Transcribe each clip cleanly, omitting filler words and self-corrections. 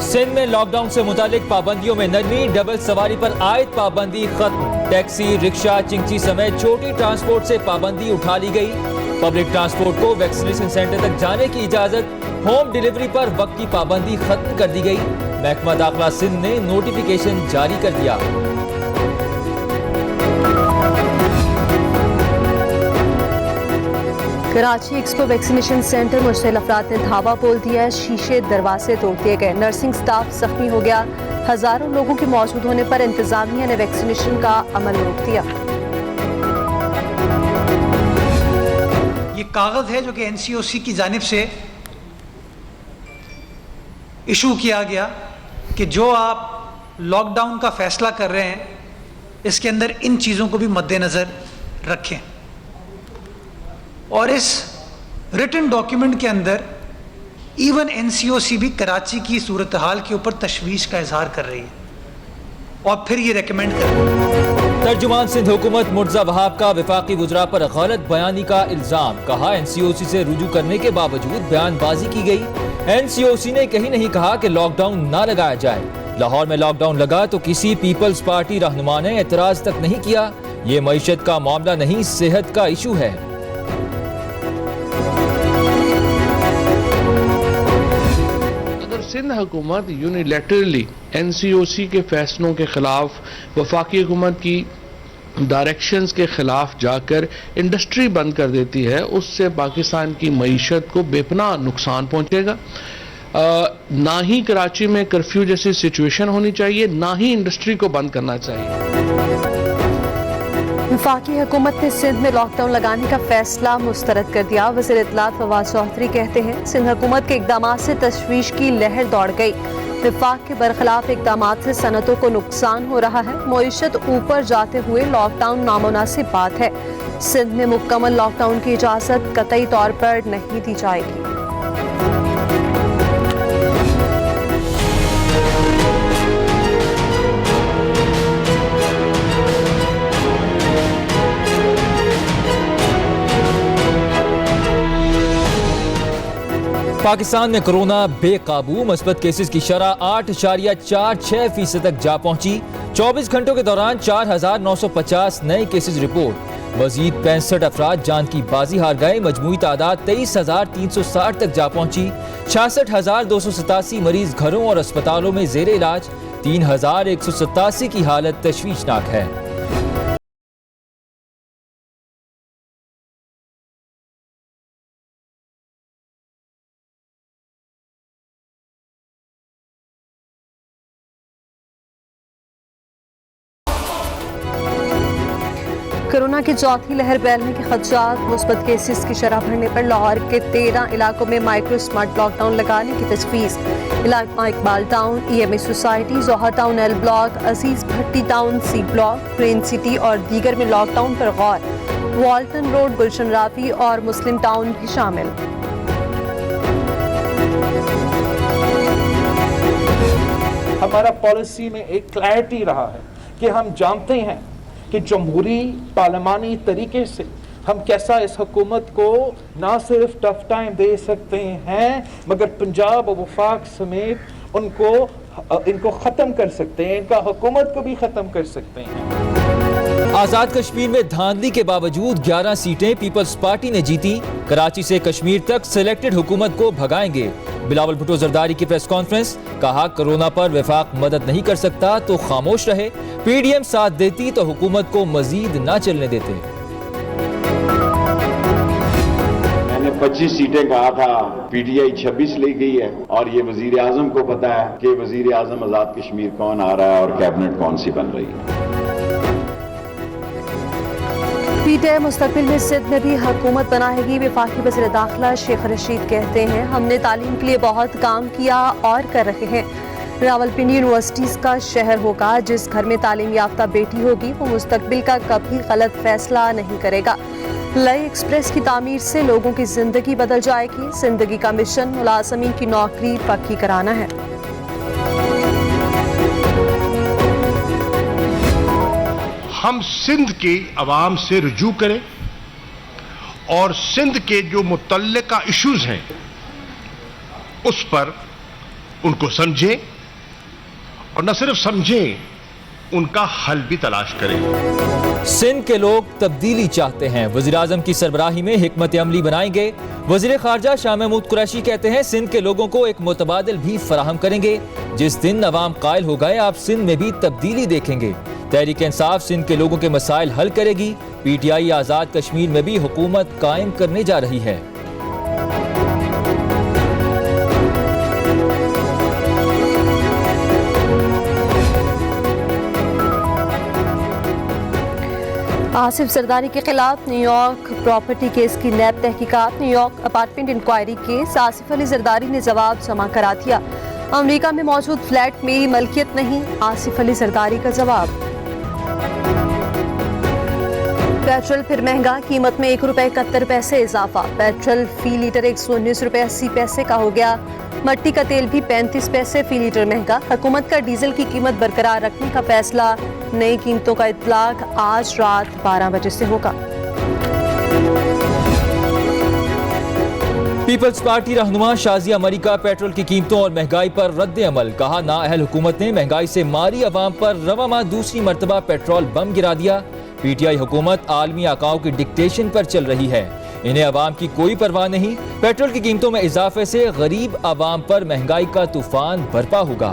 सिंध में लॉकडाउन से मुतालिक पाबंदियों में नरमी, डबल सवारी पर आयद पाबंदी खत्म। टैक्सी, रिक्शा, चिंची समेत छोटी ट्रांसपोर्ट से पाबंदी उठा ली गई। पब्लिक ट्रांसपोर्ट को वैक्सीनेशन सेंटर तक जाने की इजाजत, होम डिलीवरी पर वक्त की पाबंदी खत्म कर दी गई। महकमा दाखिला सिंध ने नोटिफिकेशन जारी कर दिया। कराची एक्सपो वैक्सीनेशन सेंटर मुश्तिल अफराद ने धावा बोल दिया, शीशे दरवाजे तोड़ दिए गए, नर्सिंग स्टाफ जख्मी हो गया। हजारों लोगों के मौजूद होने पर इंतजामिया ने वैक्सीनेशन का अमल रोक दिया। ये कागज है जो कि NCOC की जानिब से इशू किया गया कि जो आप लॉकडाउन का फैसला कर रहे हैं इसके अंदर इन चीज़ों को भी मद्देनज़र रखें। और इस रिटन डॉक्यूमेंट के अंदर इवन NCOC भी कराची की सूरत हाल के ऊपर तशवीश का इजहार कर रही है और फिर ये रेकमेंड कर रही है। तर्जुमान सिंध हुकूमत मुर्जा वहाब का वफाकी वुज़रा पर गलत बयानी का इल्जाम, कहा NCOC से रुजू करने के बावजूद बयानबाजी की गई। NCOC ने कहीं नहीं कहा कि लॉकडाउन ना लगाया जाए। लाहौर में लॉकडाउन लगा तो किसी पीपल्स पार्टी रहनुमा ने एतराज तक नहीं किया। ये मईशत का मामला नहीं, सेहत का इशू है। सिंध हुकूमत यूनिलैटरली NCOC के फैसलों के खिलाफ, वफाकी हुकूमत की डायरेक्शंस के खिलाफ जाकर इंडस्ट्री बंद कर देती है, उससे पाकिस्तान की मईशत को बेपनाह नुकसान पहुंचेगा। ना ही कराची में कर्फ्यू जैसी सिचुएशन होनी चाहिए, ना ही इंडस्ट्री को बंद करना चाहिए। वफाकी हुकूमत ने सिंध में लॉकडाउन लगाने का फैसला मुस्तरद कर दिया। वज़ीर इत्तलात फवाद चौधरी कहते हैं, सिंध हुकूमत के इकदाम से तशवीश की लहर दौड़ गई। वफाक के बरखिलाफ इकदाम से सनतों को नुकसान हो रहा है। मईशत ऊपर जाते हुए लॉकडाउन नामुनासिब बात है। सिंध में मुकम्मल लॉकडाउन की इजाज़त कतई तौर पर नहीं दी जाएगी। पाकिस्तान में कोरोना बेकाबू, मुस्बत केसेस की शरह 8.46% तक जा पहुंची। 24 घंटों के दौरान 4,950 नए केसेस रिपोर्ट। मजीद 65 अफराद जान की बाजी हार गए। मजमूई तादाद 23,360 तक जा पहुंची। 66,287 मरीज घरों और अस्पतालों में जेर इलाज। 3,187 की हालत तशवीशनाक है। कोरोना की चौथी लहर फैलने के खदशात, मुस्बत केसेस की शरह बढ़ने पर लाहौर के 13 इलाकों में माइक्रो स्मार्ट लॉकडाउन लगाने की तजवीज़। इलाका Iqbal town, EMA society, Johar town L block, Aziz Bhatti town C block, green city और दीगर में लॉकडाउन पर गौर। वाल्टन रोड, गुलशन राफी और मुस्लिम टाउन भी शामिल। हमारा पॉलिसी में एक क्लैरिटी रहा है कि हम जानते हैं कि जमहूरी पार्लिमानी तरीके से हम कैसा इस हुकूमत को ना सिर्फ टफ टाइम दे सकते हैं मगर पंजाब और वफाक समेत इनको ख़त्म कर सकते हैं, इनका हुकूमत को भी ख़त्म कर सकते हैं। आज़ाद कश्मीर में धांधली के बावजूद 11 सीटें पीपल्स पार्टी ने जीती। कराची से कश्मीर तक सिलेक्टेड हुकूमत को भगाएंगे। बिलावल भुट्टो जरदारी की प्रेस कॉन्फ्रेंस, कहा कोरोना पर वफाक मदद नहीं कर सकता तो खामोश रहे। PDM साथ देती तो हुकूमत को मजीद ना चलने देते। मैंने 25 सीटें कहा था, PTI 26 ले गई है और ये वजीर आजम को पता है कि वजीर आजम आजाद कश्मीर कौन आ रहा है और कैबिनेट कौन सी बन रही है। PTI मुस्तकबिल में सिंध में भी हुकूमत बनाएगी। वफाकी वज़ीर दाखिला शेख रशीद कहते हैं, हमने तालीम के लिए बहुत काम किया और कर रहे हैं। रावलपिंडी यूनिवर्सिटीज़ का शहर होगा। जिस घर में तालीम याफ्ता बेटी होगी वो मुस्तकबिल का कभी गलत फैसला नहीं करेगा। लई एक्सप्रेस की तामीर से लोगों की जिंदगी बदल जाएगी। जिंदगी का मिशन मुलाजमीन की नौकरी पक्की कराना है। हम सिंध की आवाम से रुजू करें और सिंध के जो मुतल्लिका इश्यूज हैं उस पर उनको समझें और न सिर्फ समझें, उनका हल भी तलाश करें। सिंध के लोग तब्दीली चाहते हैं, वज़ीर-ए-आज़म की सरबराही में हिकमत अमली बनाएंगे। वज़ीर ख़ारजा शाह महमूद कुरैशी कहते हैं सिंध के लोगों को एक मुतबादिल भी फराहम करेंगे। जिस दिन अवाम कायल हो गए, आप सिंध में भी तब्दीली देखेंगे। तहरीक इंसाफ सिंध के लोगों के मसाइल हल करेगी। PTI आज़ाद कश्मीर में भी हुकूमत कायम करने जा रही है। आसिफ जरदारी के खिलाफ न्यूयॉर्क प्रॉपर्टी केस की नैब तहकीकात। New York apartment inquiry case, Asif Ali Zardari ने जवाब जमा करा दिया। अमेरिका में मौजूद फ्लैट मेरी मलकियत नहीं, आसिफ अली जरदारी का जवाब। पेट्रोल फिर महंगा, कीमत में ₹1.71 इजाफा। पेट्रोल फी लीटर ₹119.80 का हो गया। मट्टी का तेल भी 35 पैसे फी लीटर महंगा। हुकूमत का डीजल की कीमत बरकरार रखने का फैसला। नई कीमतों का इतलाक आज रात 12 बजे से होगा। पीपल्स पार्टी रहनुमा शाजिया मलिका पेट्रोल की कीमतों और महंगाई पर रद्द अमल। कहा, नाअहल हुकूमत ने महंगाई से मारी अवाम पर रवा माह दूसरी मरतबा पेट्रोल बम गिरा दिया। PTI हुकूमत आलमी आकाओं की डिक्टेशन पर चल रही है, इन्हें अवाम की कोई परवाह नहीं। पेट्रोल की कीमतों में इजाफे से गरीब अवाम पर महंगाई का तूफान बरपा होगा।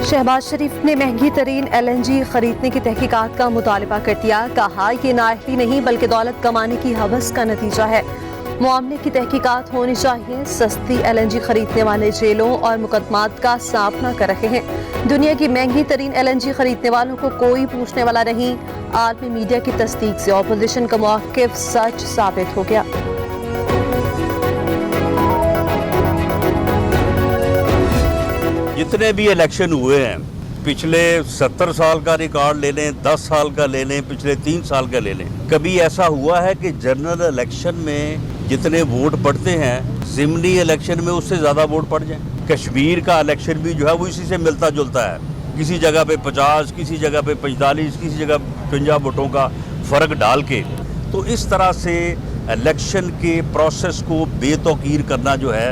शहबाज शरीफ ने महंगी तरीन LNG खरीदने की तहकीकात का मुतालबा कर दिया। कहा, ये नाअहली नहीं बल्कि दौलत कमाने की हवस का नतीजा है। मामले की तहकीकात होनी चाहिए। सस्ती LNG खरीदने वाले जेलों और मुकदमात का सामना कर रहे हैं। दुनिया की महंगी तरीन LNG खरीदने वालों को कोई पूछने वाला नहीं। आलमी मीडिया की तस्दीक से ऑपोजिशन का मौक़िफ़ सच साबित हो गया। जितने भी इलेक्शन हुए हैं, पिछले 70 साल का रिकॉर्ड ले लें, 10 साल का ले लें, पिछले 3 साल का ले लें, कभी ऐसा हुआ है कि जनरल इलेक्शन में जितने वोट पड़ते हैं ज़िमनी इलेक्शन में उससे ज़्यादा वोट पड़ जाए? कश्मीर का इलेक्शन भी जो है वो इसी से मिलता जुलता है। किसी जगह पे 50, किसी जगह पे 45, किसी जगह 50 वोटों का फ़र्क डाल के। तो इस तरह से इलेक्शन के प्रोसेस को बेतौकीर करना जो है,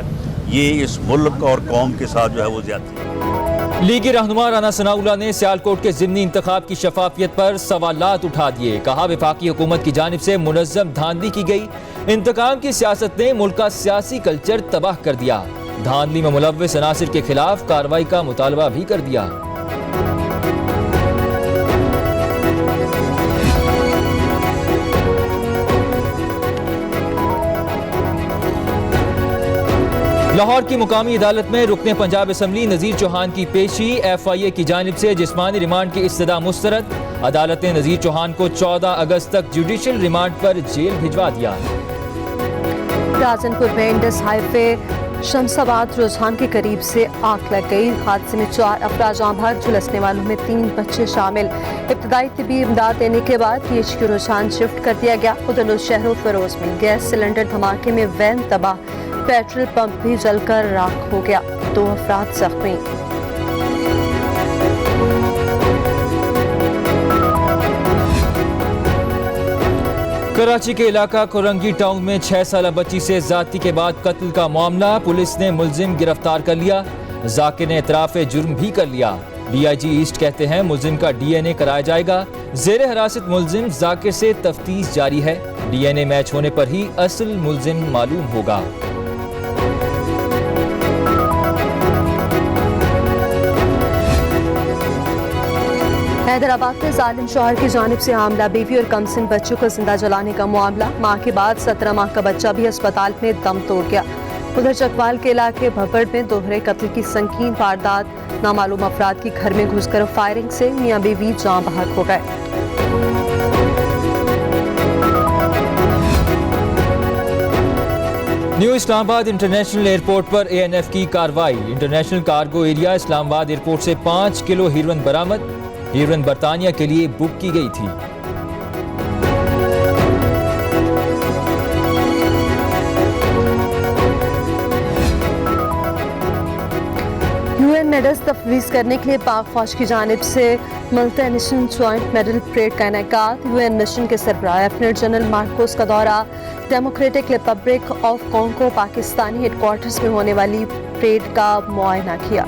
ये इस मुल्क और कौम के साथ जो है वो ज़्यादती है। लीगी रहनुमा राना सनाउल्लाह ने सियालकोट के ज़िमनी इंतखाब की शफाफियत पर सवालात उठा दिए। कहा, वफाकी हुकूमत की जानिब से मुनज़्ज़म धांधली की गई। इंतकाम की सियासत ने मुल्क का सियासी कल्चर तबाह कर दिया। धांधली में मुलव्वस अनासिर के खिलाफ कार्रवाई का मुतालबा भी कर दिया। लाहौर की मुकामी अदालत में रुकने पंजाब असम्बली नज़ीर चौहान की पेशी। FIA की जानिब से जिस्मानी रिमांड की इस्तदा मुस्तरद। अदालत ने नज़ीर चौहान को 14 अगस्त तक जुडिशल रिमांड पर जेल भिजवा दिया। राजनपुर में इंडस हाईवे शमसाबाद रुझान के करीब से आग लग गई। हादसे में 4 अफराद जाँ बहक, झुलसने वालों में 3 बच्चे शामिल। इब्तदाई तिब्बी इमदाद देने के बाद PHQ रुझान शिफ्ट कर दिया गया। उधर शहरों फरोज में गैस सिलेंडर धमाके में वैन तबाह, पेट्रोल पंप भी जलकर राख हो गया। 2 अफराद जख्मी। कराची के इलाका कोरंगी टाउन में 6 साला बच्ची से ज्यादती के बाद कत्ल का मामला। पुलिस ने मुलजिम गिरफ्तार कर लिया। जाकिर ने इतराफ जुर्म भी कर लिया। DIG ईस्ट कहते हैं मुलजिम का DNA कराया जाएगा। जेर हिरासत मुलजिम जाकिर से तफ्तीश जारी है। DNA मैच होने पर ही असल मुलजिम मालूम होगा। हैदराबाद में जालिम शौहर की जानिब से हामला बीवी और कमसिन बच्चों को जिंदा जलाने का मामला। माह के बाद 17 माह का बच्चा भी अस्पताल में दम तोड़ गया। उधर चकवाल के इलाके भपड़ में दोहरे कत्ल की संगीन वारदात। नामालूम अफराद की घर में घुसकर फायरिंग से मियां बीवी जाँ बहक हो गए। न्यू इस्लामाबाद इंटरनेशनल एयरपोर्ट पर ANF की कार्रवाई। International cargo area Islamabad airport से 5 किलो हीरोइन बरामद। हीरोइन बरतानिया के लिए बुक की गई थी। UN मेडल्स तफवीज़ करने के लिए पाक फौज की जानिब से multi national joint medal parade का इनेकाद। UN मिशन के सरबराह लेफ्टिनेंट जनरल मार्कोस का दौरा। Democratic Republic of Congo Pakistani headquarters में होने वाली परेड का मुआयना किया।